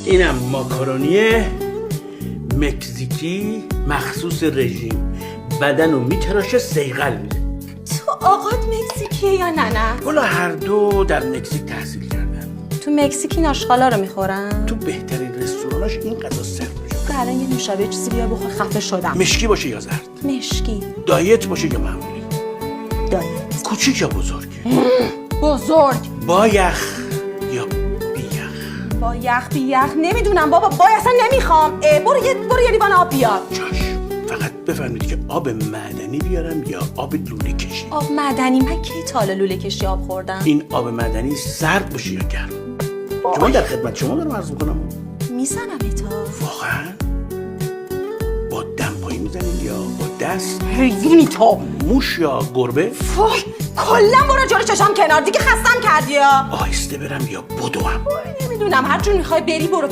اینم ماکارونی مکزیکی مخصوص رژیم، بدن رو میتراشه سیغل میده. تو آقات مکزیکیه یا نه؟ والا هر دو در مکزیک تحصیل کردن. تو مکزیک این آشغالا رو میخورن؟ تو بهترین رستوراناش این غذا سرو میشه. الان یه نوشابه چیزی بیار بخور، خفه شدم. مشکی باشه یا زرد؟ مشکی. دایت باشه یا معمولی؟ دایت. کوچیک یا بزرگ؟ بزرگ. با یخ یا بی یخ؟ با یخ بی یخ نمیدونم بابا، بای اصلا نمیخوام. برو یه لیوان آب بیار. چاش. فقط بفرمایید که آب معدنی بیارم یا آب لوله کشی؟ آب معدنی؟ من کی تا حالا لوله کشی آب خوردم؟ این آب معدنی سرد باشه یا گرم؟ شما در خدمت شما دارم عرض میکنم. میزنم تا واقعا؟ با دمپایی میزنین یا با دست؟ حیوانی تو. موش یا گربه؟ وای کلا برو جلو چشام کنار دیگه، خستم کردی یا آهسته برم یا بدوم؟ نمیدونم، هر جور میخوای بری برو.